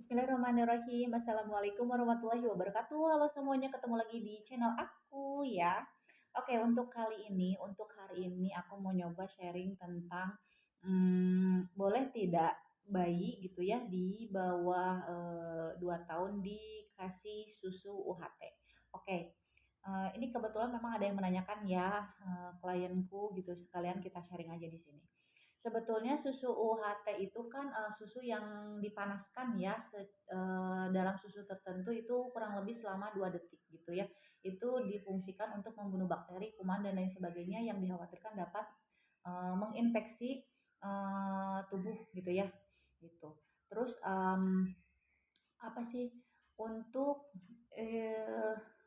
Bismillahirrahmanirrahim. Assalamualaikum warahmatullahi wabarakatuh. Halo semuanya, ketemu lagi di channel aku ya. Oke, untuk hari ini aku mau nyoba sharing tentang boleh tidak bayi gitu ya di bawah 2 tahun dikasih susu UHT. Oke. Ini kebetulan memang ada yang menanyakan ya, klienku gitu, sekalian kita sharing aja di sini. Sebetulnya susu UHT itu kan, susu yang dipanaskan ya, dalam susu tertentu itu kurang lebih selama 2 detik gitu ya. Itu difungsikan untuk membunuh bakteri, kuman, dan lain sebagainya yang dikhawatirkan dapat, menginfeksi, tubuh gitu ya, gitu. Terus, apa sih, untuk, eee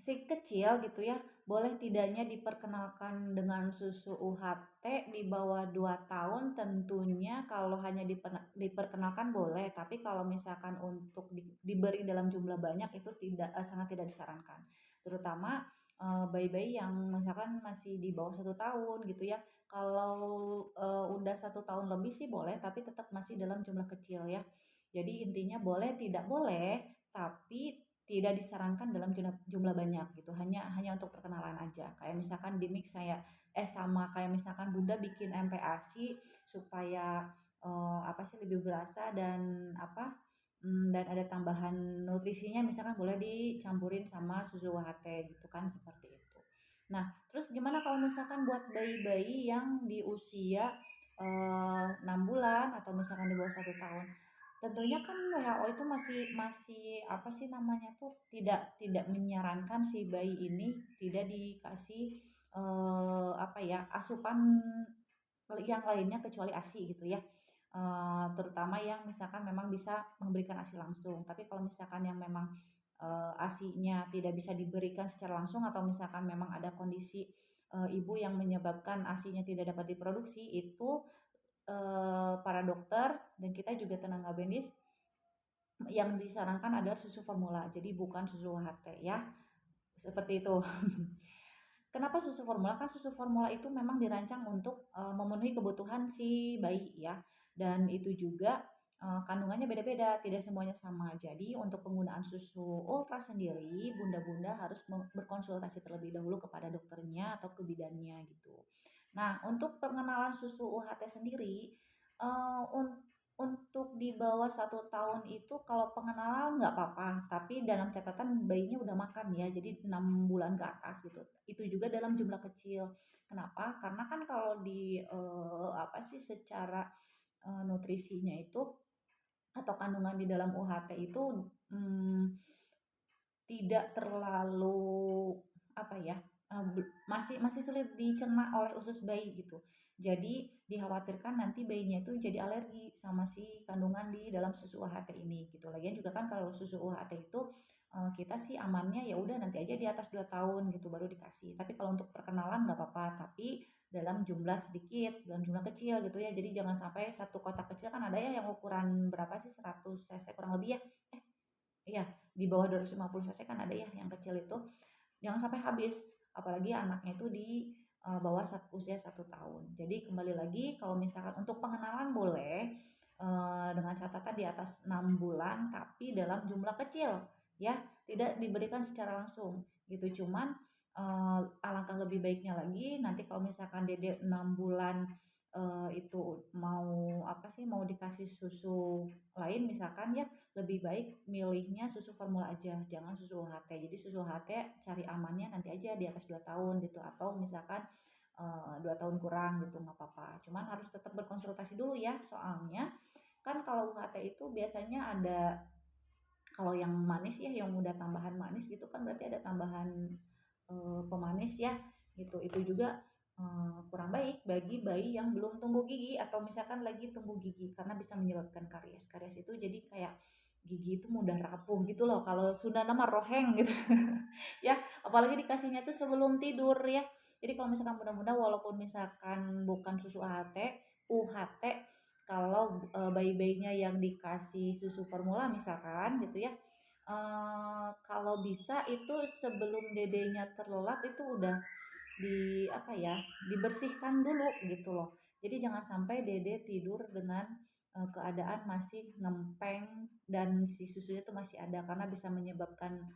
si kecil gitu ya, boleh tidaknya diperkenalkan dengan susu UHT di bawah 2 tahun tentunya kalau hanya diperkenalkan boleh, tapi kalau misalkan untuk diberi dalam jumlah banyak itu sangat tidak disarankan. Terutama, bayi-bayi yang misalkan masih di bawah 1 tahun gitu ya. Kalau, udah 1 tahun lebih sih boleh, tapi tetap masih dalam jumlah kecil ya. Jadi intinya boleh tidak boleh, tapi tidak disarankan dalam jumlah banyak gitu, hanya hanya untuk perkenalan aja. Kayak misalkan di-mix sama kayak misalkan Bunda bikin MPASI supaya, apa sih, lebih berasa dan apa, dan ada tambahan nutrisinya misalkan boleh dicampurin sama susu UHT gitu kan, seperti itu. Nah, terus gimana kalau misalkan buat bayi-bayi yang di usia, 6 bulan atau misalkan di bawah 1 tahun? Tentunya kan WHO itu masih masih apa sih namanya tuh, tidak menyarankan si bayi ini tidak dikasih, apa ya, asupan yang lainnya kecuali ASI gitu ya. Terutama yang misalkan memang bisa memberikan ASI langsung. Tapi kalau misalkan yang memang, ASINya tidak bisa diberikan secara langsung atau misalkan memang ada kondisi, ibu yang menyebabkan ASINya tidak dapat diproduksi, itu, para dokter dan kita juga tenaga medis yang disarankan adalah susu formula, jadi bukan susu UHT ya, seperti itu. Kenapa susu formula? Kan susu formula itu memang dirancang untuk, memenuhi kebutuhan si bayi ya, dan itu juga, kandungannya beda-beda, tidak semuanya sama. Jadi untuk penggunaan susu ultra sendiri, bunda-bunda harus berkonsultasi terlebih dahulu kepada dokternya atau ke bidannya gitu. Nah, untuk pengenalan susu UHT sendiri, eee, untuk di bawah 1 tahun itu kalau pengenalan nggak apa-apa, tapi dalam catatan bayinya udah makan ya, jadi 6 bulan ke atas gitu. Itu juga dalam jumlah kecil. Kenapa? Karena kan kalau apa sih, secara, nutrisinya itu atau kandungan di dalam UHT itu, mmm tidak terlalu, apa ya, masih masih sulit dicerna oleh usus bayi gitu. Jadi dikhawatirkan nanti bayinya itu jadi alergi sama si kandungan di dalam susu UHT ini gitu. Lagian juga kan kalau susu UHT itu, kita sih amannya ya udah nanti aja di atas 2 tahun gitu baru dikasih. Tapi kalau untuk perkenalan nggak apa-apa, tapi dalam jumlah sedikit, dalam jumlah kecil gitu ya. Jadi jangan sampai satu kotak kecil, kan ada ya yang ukuran berapa sih, 100 cc kurang lebih ya? Iya, di bawah 250 cc kan ada ya yang kecil itu, jangan sampai habis, apalagi anaknya itu di, bawah usia 1 tahun. Jadi kembali lagi kalau misalkan untuk pengenalan boleh, dengan catatan di atas 6 bulan tapi dalam jumlah kecil ya, tidak diberikan secara langsung gitu. Cuman, alangkah lebih baiknya lagi nanti kalau misalkan Dede 6 bulan, itu mau apa sih, mau dikasih susu lain misalkan ya, lebih baik milihnya susu formula aja, jangan susu UHT. Jadi susu UHT cari amannya nanti aja di atas 2 tahun gitu, atau misalkan, 2 tahun kurang gitu nggak apa-apa. Cuman harus tetap berkonsultasi dulu ya, soalnya kan kalau UHT itu biasanya ada, kalau yang manis ya, yang udah tambahan manis gitu kan berarti ada tambahan, pemanis ya gitu. Itu juga, kurang baik bagi bayi yang belum tumbuh gigi atau misalkan lagi tumbuh gigi karena bisa menyebabkan karies. Karies itu jadi kayak gigi itu mudah rapuh gitu loh, kalau Sunda nama roheng gitu ya, apalagi dikasihnya tuh sebelum tidur ya. Jadi kalau misalkan mudah-mudahan walaupun misalkan bukan susu UHT, kalau, bayi-bayinya yang dikasih susu formula misalkan gitu ya, kalau bisa itu sebelum dedenya terlelap itu udah apa ya, dibersihkan dulu gitu loh. Jadi jangan sampai dede tidur dengan, keadaan masih ngempeng dan si susunya tuh masih ada karena bisa menyebabkan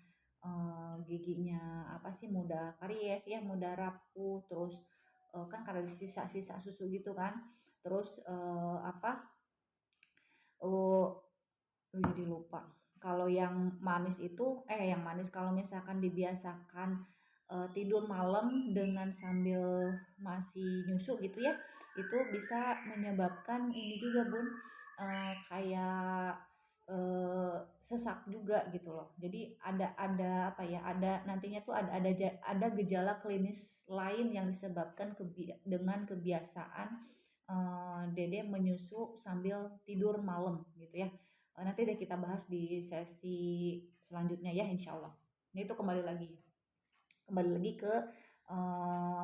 giginya apa sih mudah karies ya, mudah rapuh, terus kan karena sisa-sisa susu gitu kan. Terus apa jadi lupa. Kalau yang manis itu yang manis kalau misalkan dibiasakan, tidur malam dengan sambil masih nyusu gitu ya, itu bisa menyebabkan ini juga Bun, kayak, sesak juga gitu loh. Jadi ada apa ya, ada nantinya tuh ada gejala klinis lain yang disebabkan dengan kebiasaan, Dede menyusu sambil tidur malam gitu ya. Nanti deh kita bahas di sesi selanjutnya ya insya Allah. Ini itu kembali lagi ke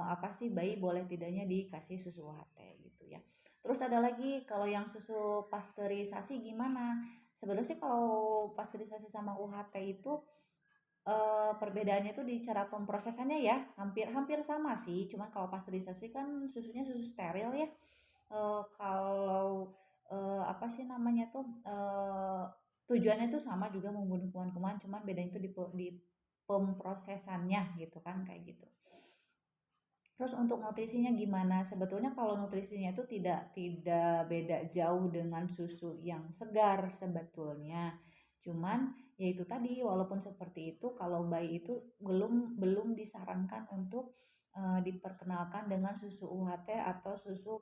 apa sih bayi boleh tidaknya dikasih susu UHT gitu ya. Terus ada lagi kalau yang susu pasteurisasi gimana? Sebenarnya sih kalau pasteurisasi sama UHT itu perbedaannya tuh di cara pemrosesannya ya, hampir hampir sama sih. Cuman kalau pasteurisasi kan susunya susu steril ya. Kalau apa sih namanya tuh tujuannya tuh sama juga membunuh kuman-kuman, cuman bedanya itu di pemrosesannya gitu kan kayak gitu. Terus untuk nutrisinya gimana? Sebetulnya kalau nutrisinya itu tidak beda jauh dengan susu yang segar sebetulnya. Cuman ya itu tadi walaupun seperti itu kalau bayi itu belum belum disarankan untuk diperkenalkan dengan susu UHT atau susu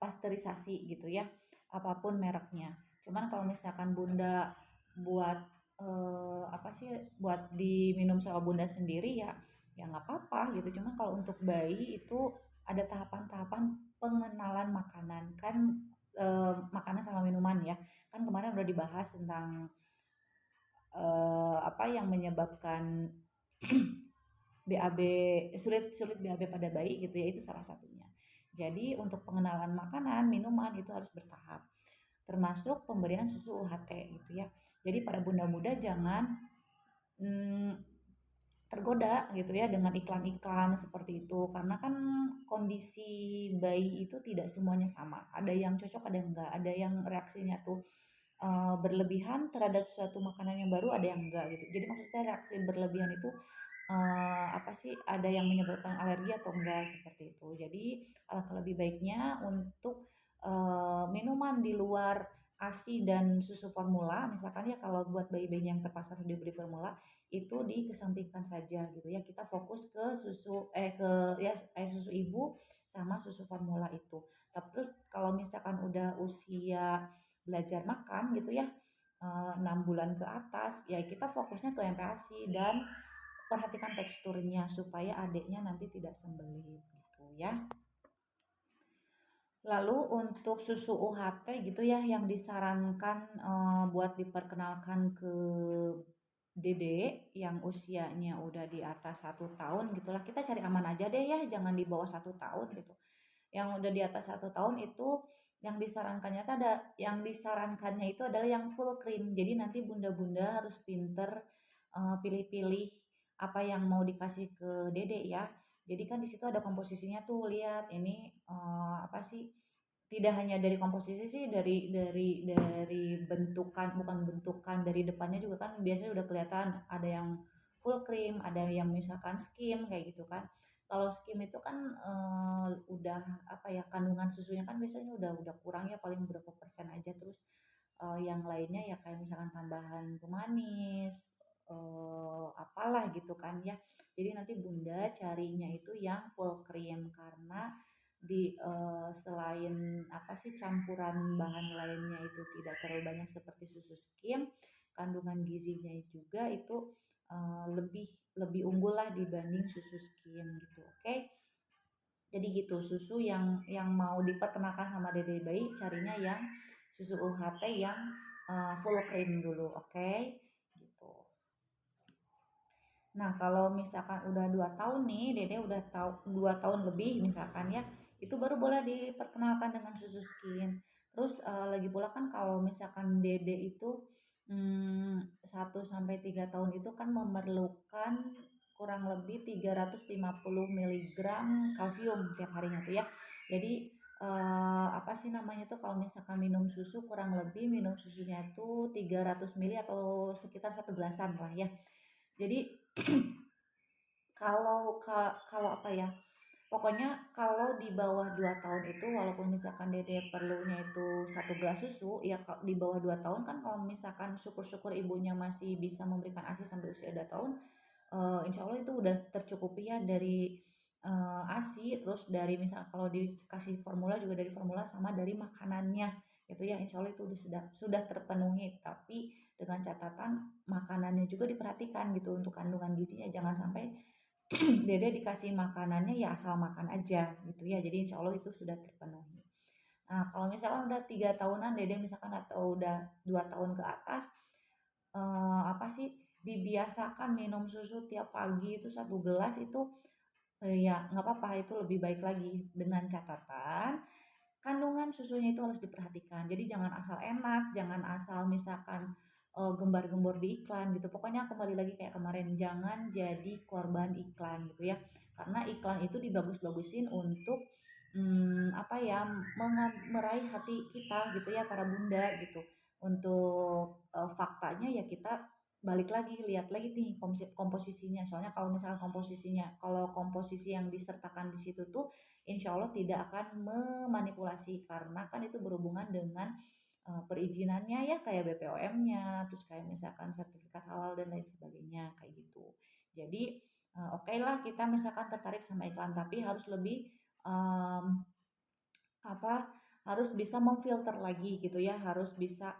pasteurisasi gitu ya. Apapun mereknya. Cuman kalau misalkan Bunda buat apa sih buat diminum sama Bunda sendiri ya ya nggak apa-apa gitu. Cuma kalau untuk bayi itu ada tahapan-tahapan pengenalan makanan kan, makanan sama minuman ya. Kan kemarin udah dibahas tentang apa yang menyebabkan BAB sulit sulit BAB pada bayi gitu ya, itu salah satunya. Jadi untuk pengenalan makanan, minuman itu harus bertahap, termasuk pemberian susu UHT gitu ya. Jadi pada bunda-bunda jangan mm, tergoda gitu ya dengan iklan-iklan seperti itu karena kan kondisi bayi itu tidak semuanya sama, ada yang cocok ada yang enggak, ada yang reaksinya tuh berlebihan terhadap suatu makanan yang baru, ada yang enggak gitu. Jadi maksudnya reaksi berlebihan itu apa sih ada yang menyebabkan alergi atau enggak seperti itu. Jadi alangkah lebih baiknya untuk minuman di luar ASI dan susu formula, misalkan ya kalau buat bayi-bayi yang terpaksa harus diberi formula itu dikesampingkan saja gitu ya. Kita fokus ke ke ya air susu ibu sama susu formula itu. Terus kalau misalkan udah usia belajar makan gitu ya, 6 bulan ke atas, ya kita fokusnya ke MPASI dan perhatikan teksturnya supaya adiknya nanti tidak sembelit gitu ya. Lalu untuk susu UHT gitu ya yang disarankan buat diperkenalkan ke Dede yang usianya udah di atas 1 tahun gitulah, kita cari aman aja deh ya, jangan di bawah 1 tahun gitu. Yang udah di atas 1 tahun itu yang disarankannya itu adalah yang full cream. Jadi nanti bunda-bunda harus pinter pilih-pilih apa yang mau dikasih ke Dede ya. Jadi kan di situ ada komposisinya tuh, lihat ini apa sih, tidak hanya dari komposisi sih, dari bentukan, bukan bentukan, dari depannya juga kan biasanya udah kelihatan ada yang full cream, ada yang misalkan skim kayak gitu kan. Kalau skim itu kan udah apa ya, kandungan susunya kan biasanya udah kurang ya, paling berapa persen aja. Terus yang lainnya ya kayak misalkan tambahan pemanis, apalah gitu kan ya. Jadi nanti Bunda carinya itu yang full cream karena selain apa sih campuran bahan lainnya itu tidak terlalu banyak seperti susu skim, kandungan gizinya juga itu lebih lebih unggul lah dibanding susu skim gitu. Oke. Jadi gitu, susu yang mau diperkenalkan sama dede bayi carinya yang susu UHT yang full cream dulu, oke? Gitu. Nah, kalau misalkan udah 2 tahun nih, Dede udah tahu 2 tahun lebih misalkan ya, itu baru boleh diperkenalkan dengan susu skim. Terus lagi pula kan kalau misalkan Dede itu 1 sampai 3 tahun itu kan memerlukan kurang lebih 350 miligram kalsium tiap harinya tuh ya. Jadi apa sih namanya tuh kalau misalkan minum susu kurang lebih minum susunya itu 300 mili atau sekitar satu gelasan lah ya. Jadi kalau apa ya, pokoknya kalau di bawah 2 tahun itu walaupun misalkan Dede perlunya itu 1 gelas susu, ya di bawah 2 tahun kan kalau misalkan syukur-syukur ibunya masih bisa memberikan ASI sampai usia 2 tahun, insya Allah itu udah tercukupi ya dari ASI, terus dari misal kalau dikasih formula juga dari formula sama dari makanannya gitu ya, insya Allah itu sudah terpenuhi. Tapi dengan catatan makanannya juga diperhatikan gitu untuk kandungan gizinya, jangan sampai Dede dikasih makanannya ya asal makan aja gitu ya. Jadi insya Allah itu sudah terpenuhi. Nah kalau misalkan udah 3 tahunan Dede misalkan atau udah 2 tahun ke atas, apa sih dibiasakan minum susu tiap pagi itu 1 gelas itu, ya nggak apa-apa itu lebih baik lagi dengan catatan kandungan susunya itu harus diperhatikan. Jadi jangan asal enak, jangan asal misalkan, gembar-gembor di iklan gitu. Pokoknya kembali lagi kayak kemarin, jangan jadi korban iklan gitu ya. Karena iklan itu dibagus-bagusin untuk, apa ya, meraih hati kita gitu ya, para bunda gitu. Untuk, faktanya ya kita balik lagi, lihat lagi nih komposisinya. Soalnya kalau misalnya kalau komposisi yang disertakan di situ tuh insya Allah tidak akan memanipulasi karena kan itu berhubungan dengan perizinannya ya kayak BPOM-nya, terus kayak misalkan sertifikat halal dan lain sebagainya kayak gitu. Jadi oke lah kita misalkan tertarik sama iklan tapi harus lebih um, apa, harus bisa memfilter lagi gitu ya, harus bisa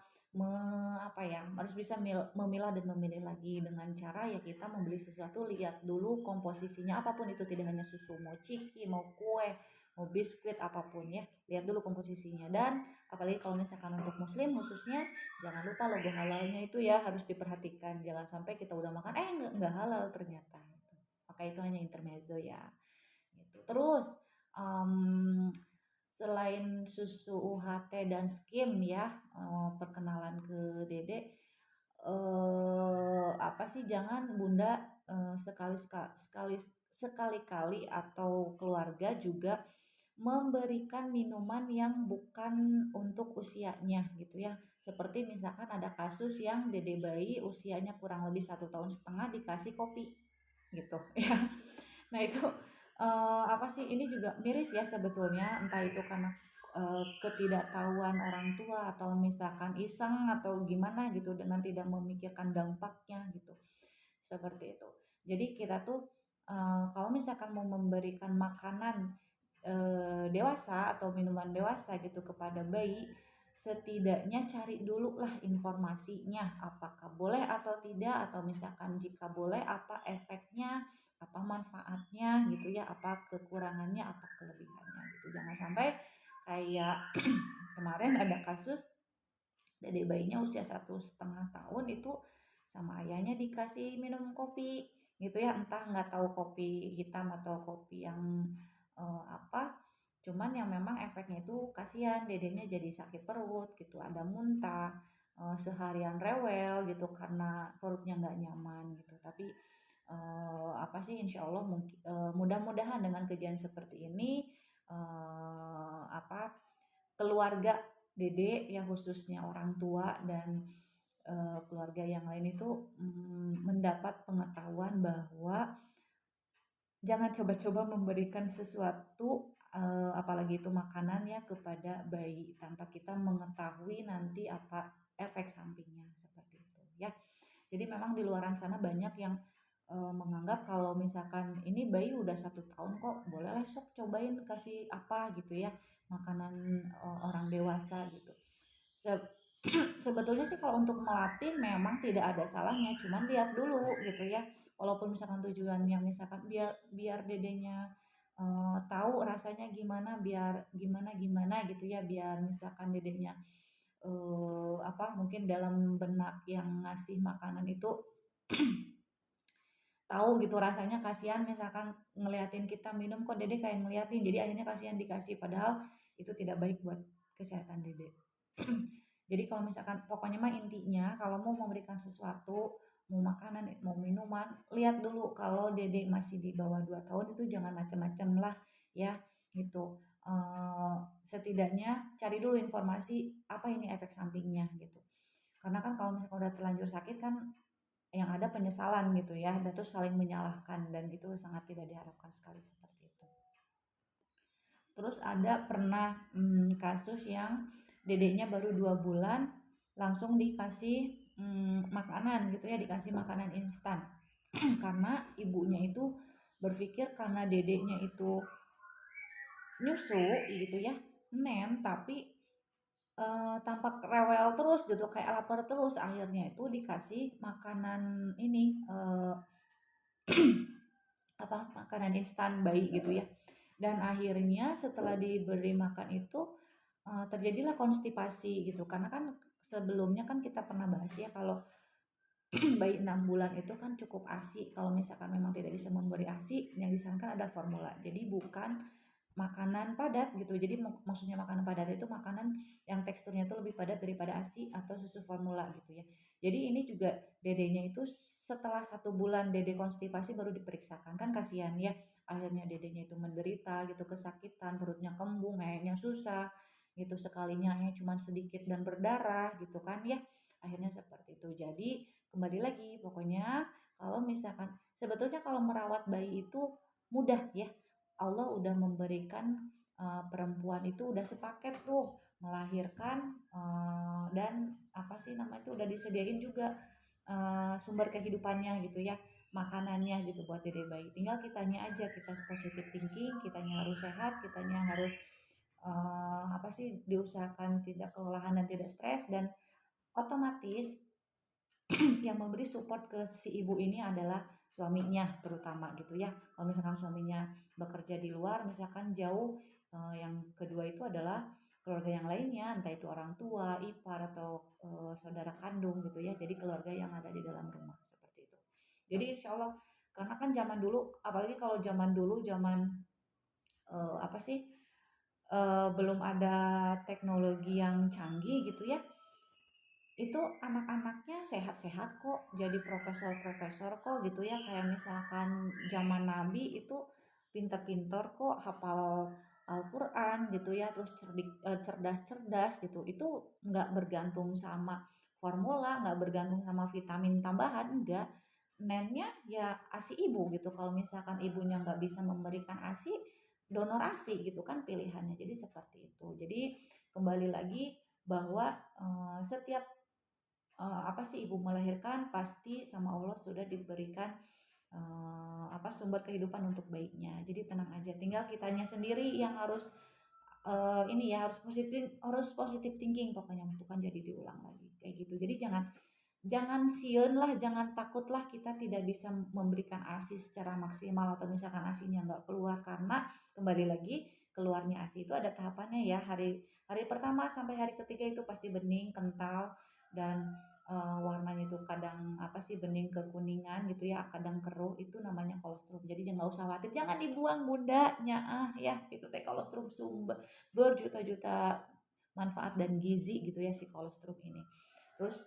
apa ya, harus bisa memilah dan memilih lagi dengan cara ya kita membeli sesuatu lihat dulu komposisinya apapun itu tidak hanya susu, mau ciki, mau kue, mau biskuit apapun ya, lihat dulu komposisinya dan apalagi kalau misalkan untuk muslim khususnya jangan lupa logo halalnya itu ya harus diperhatikan jangan sampai kita udah makan nggak halal ternyata gitu. Maka itu hanya intermezzo ya gitu. Terus um, selain susu UHT dan skim ya, perkenalan ke Dede, apa sih jangan Bunda sekali-kali atau keluarga juga memberikan minuman yang bukan untuk usianya gitu ya. Seperti misalkan ada kasus yang Dede bayi usianya kurang lebih 1 tahun setengah dikasih kopi gitu ya. Nah itu, apa sih, ini juga miris ya sebetulnya, entah itu karena, ketidaktahuan orang tua atau misalkan iseng atau gimana gitu dengan tidak memikirkan dampaknya gitu, seperti itu. Jadi kita tuh, kalau misalkan mau memberikan makanan, dewasa atau minuman dewasa gitu kepada bayi, setidaknya cari dulu lah informasinya, apakah boleh atau tidak, atau misalkan jika boleh apa efeknya, apa manfaatnya gitu ya, apa kekurangannya, apa kelebihannya gitu. Jangan sampai kayak kemarin ada kasus dedek bayinya usia 1,5 tahun itu sama ayahnya dikasih minum kopi gitu ya, entah nggak tahu kopi hitam atau kopi yang apa, cuman yang memang efeknya itu kasihan dedeknya jadi sakit perut gitu, ada muntah, seharian rewel gitu karena perutnya nggak nyaman gitu. Tapi apa sih insya Allah mudah-mudahan dengan kejadian seperti ini apa keluarga Dede ya khususnya orang tua dan keluarga yang lain itu mendapat pengetahuan bahwa jangan coba-coba memberikan sesuatu apalagi itu makanan ya kepada bayi tanpa kita mengetahui nanti apa efek sampingnya seperti itu ya. Jadi memang di luaran sana banyak yang menganggap kalau misalkan ini bayi udah 1 tahun kok bolehlah sok cobain kasih apa gitu ya makanan orang dewasa gitu. Se- Sebetulnya sih kalau untuk melatih memang tidak ada salahnya, cuman lihat dulu gitu ya. Walaupun misalkan tujuannya misalkan biar biar dedenya tahu rasanya gimana, biar gimana gimana gitu ya, biar misalkan dedenya apa mungkin dalam benak yang ngasih makanan itu tahu gitu rasanya kasihan misalkan ngeliatin kita minum kok dede kayak ngeliatin jadi akhirnya kasihan dikasih padahal itu tidak baik buat kesehatan dede. Jadi kalau misalkan pokoknya mah intinya kalau mau memberikan sesuatu mau makanan mau minuman lihat dulu kalau dede masih di bawah 2 tahun itu jangan macam-macam lah ya gitu. eee, setidaknya cari dulu informasi apa ini efek sampingnya gitu. Karena kan kalau misalkan udah terlanjur sakit kan yang ada penyesalan gitu ya, dan terus saling menyalahkan dan itu sangat tidak diharapkan sekali seperti itu. Terus ada pernah kasus yang dedeknya baru 2 bulan langsung dikasih makanan gitu ya, dikasih makanan instan. Karena ibunya itu berpikir karena dedeknya itu nyusu gitu ya, tapi tampak rewel terus gitu, kayak lapar terus, akhirnya itu dikasih makanan ini, makanan instan bayi gitu ya. Dan akhirnya setelah diberi makan itu, terjadilah konstipasi gitu, karena kan sebelumnya kan kita pernah bahas ya kalau bayi 6 bulan itu kan cukup ASI, kalau misalkan memang tidak bisa memberi ASI, yang disarankan ada formula. Jadi bukan makanan padat gitu. Jadi maksudnya makanan padat itu makanan yang teksturnya itu lebih padat daripada ASI atau susu formula gitu ya. Jadi ini juga dedenya itu setelah 1 bulan dede konstipasi baru diperiksakan, kan kasihan ya. Akhirnya dedenya itu menderita gitu, kesakitan, perutnya kembung, ngeyeknya susah gitu, sekalinya cuma sedikit dan berdarah gitu kan ya. Akhirnya seperti itu. Jadi kembali lagi pokoknya kalau misalkan sebetulnya kalau merawat bayi itu mudah ya. Allah udah memberikan perempuan itu udah sepaket tuh melahirkan, dan apa sih nama itu udah disediain juga sumber kehidupannya gitu ya, makanannya gitu buat dede bayi. Tinggal kitanya aja, kita positif thinking, kitanya harus sehat, kitanya harus apa sih diusahakan tidak kelelahan dan tidak stres, dan otomatis yang memberi support ke si ibu ini adalah suaminya terutama gitu ya. Kalau misalkan suaminya bekerja di luar, misalkan jauh, yang kedua itu adalah keluarga yang lainnya, entah itu orang tua, ipar atau saudara kandung gitu ya. Jadi keluarga yang ada di dalam rumah seperti itu. Jadi insya Allah, karena kan zaman dulu, apalagi kalau zaman dulu, zaman apa sih, belum ada teknologi yang canggih gitu ya, itu anak-anaknya sehat-sehat kok, jadi profesor-profesor kok gitu ya, kayak misalkan zaman Nabi itu pinter-pinter kok, hafal Al-Quran gitu ya, terus cerdas-cerdas gitu, itu nggak bergantung sama formula, nggak bergantung sama vitamin tambahan, enggak. Nennya ya ASI ibu gitu, kalau misalkan ibunya nggak bisa memberikan ASI, donor ASI gitu kan pilihannya, jadi seperti itu. Jadi kembali lagi bahwa setiap apa sih ibu melahirkan pasti sama Allah sudah diberikan apa sumber kehidupan untuk bayinya. Jadi tenang aja. Tinggal kitanya sendiri yang harus ini ya harus positif thinking pokoknya, untuk kan jadi diulang lagi kayak gitu. Jadi jangan jangan sieun lah, jangan takutlah kita tidak bisa memberikan ASI secara maksimal atau misalkan ASInya nggak keluar, karena kembali lagi keluarnya ASI itu ada tahapannya ya. Hari hari pertama sampai hari ketiga itu pasti bening, kental, dan warnanya itu kadang apa sih bening kekuningan gitu ya, kadang keruh, itu namanya kolostrum. Jadi jangan usah khawatir, jangan dibuang bundanya ya, itu teh kolostrum sumber berjuta-juta manfaat dan gizi gitu ya si kolostrum ini. Terus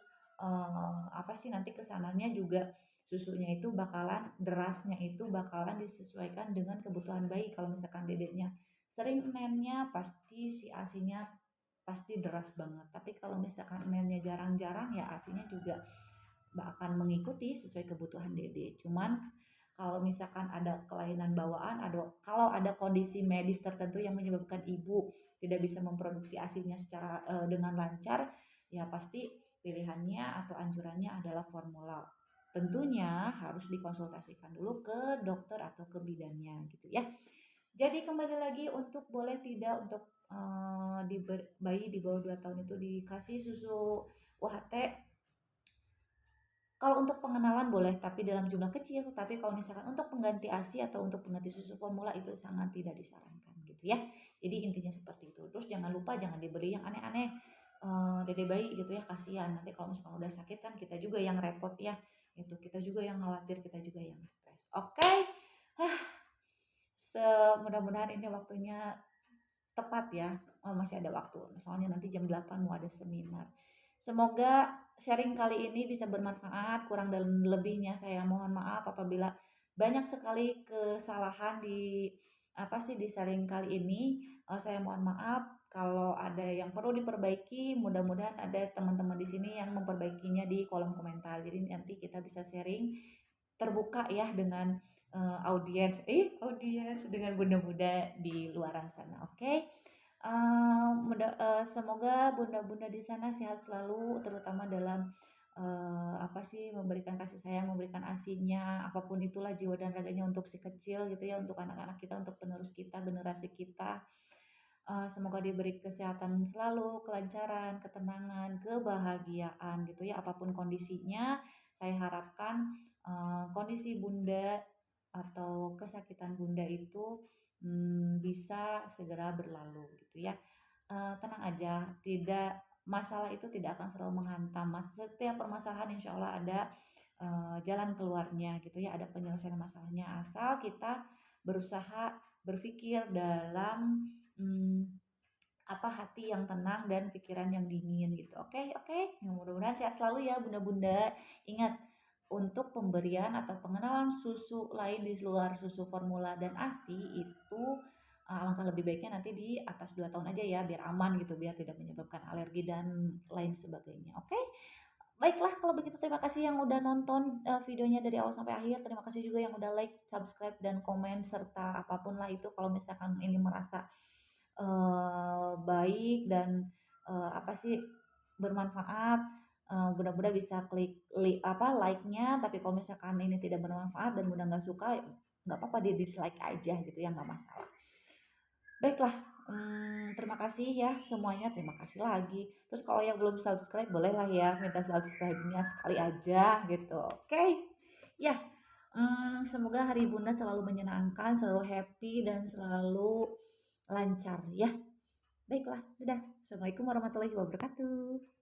apa sih nanti kesananya juga susunya itu bakalan derasnya itu bakalan disesuaikan dengan kebutuhan bayi. Kalau misalkan dedeknya sering nennya pasti si asinya pasti deras banget. Tapi kalau misalkan nennya jarang-jarang ya asinya juga akan mengikuti sesuai kebutuhan dede. Cuman kalau misalkan ada kelainan bawaan, kalau ada kondisi medis tertentu yang menyebabkan ibu tidak bisa memproduksi asinya secara dengan lancar, ya pasti pilihannya atau anjurannya adalah formula. Tentunya harus dikonsultasikan dulu ke dokter atau ke bidannya gitu ya. Jadi kembali lagi untuk boleh tidak untuk bayi di bawah 2 tahun itu dikasih susu UHT. Kalau untuk pengenalan boleh, tapi dalam jumlah kecil. Tapi kalau misalkan untuk pengganti ASI atau untuk pengganti susu formula itu sangat tidak disarankan gitu ya. Jadi intinya seperti itu. Terus jangan lupa jangan dibeli yang aneh-aneh. Dede bayi gitu ya, kasihan. Nanti kalau misalkan udah sakit kan kita juga yang repot ya. Itu kita juga yang khawatir, kita juga yang stres. Oke. Mudah-mudahan ini waktunya tepat ya. Oh, masih ada waktu. Soalnya nanti jam 8 mau ada seminar. Semoga sharing kali ini bisa bermanfaat. Kurang dan lebihnya saya mohon maaf apabila banyak sekali kesalahan di apa sih di sharing kali ini. Saya mohon maaf kalau ada yang perlu diperbaiki. Mudah-mudahan ada teman-teman di sini yang memperbaikinya di kolom komentar. Jadi nanti kita bisa sharing terbuka ya dengan audiens dengan bunda-bunda di luaran sana. Oke. Semoga bunda-bunda di sana sehat selalu, terutama dalam apa sih, memberikan kasih sayang, memberikan asinya, apapun itulah jiwa dan raganya untuk si kecil gitu ya, untuk anak-anak kita, untuk penerus kita, generasi kita. Semoga diberi kesehatan selalu, kelancaran, ketenangan, kebahagiaan gitu ya, apapun kondisinya. Saya harapkan kondisi bunda atau kesakitan bunda itu bisa segera berlalu gitu ya. Tenang aja, tidak, masalah itu tidak akan selalu menghantam Mas. Setiap permasalahan insya Allah ada jalan keluarnya gitu ya, ada penyelesaian masalahnya, asal kita berusaha berpikir dalam hati yang tenang dan pikiran yang dingin gitu. Oke, oke. Ya, mudah-mudahan sehat selalu ya bunda-bunda. Ingat, untuk pemberian atau pengenalan susu lain di luar susu formula dan ASI itu alangkah lebih baiknya nanti di atas 2 tahun aja ya, biar aman gitu, biar tidak menyebabkan alergi dan lain sebagainya. Oke? Baiklah kalau begitu, terima kasih yang udah nonton videonya dari awal sampai akhir. Terima kasih juga yang udah like, subscribe, dan komen serta apapun lah itu kalau misalkan ini merasa baik dan apa sih, bermanfaat. Bunda-bunda bisa klik like-nya, tapi kalau misalkan ini tidak bermanfaat dan bunda nggak suka, nggak apa-apa, di dislike aja gitu ya, nggak masalah. Baiklah, terima kasih ya semuanya, terima kasih lagi. Terus kalau yang belum subscribe bolehlah ya minta subscribe-nya sekali aja gitu, oke? Ya, semoga hari Bunda selalu menyenangkan, selalu happy, dan selalu lancar ya. Baiklah, dadah. Assalamualaikum warahmatullahi wabarakatuh.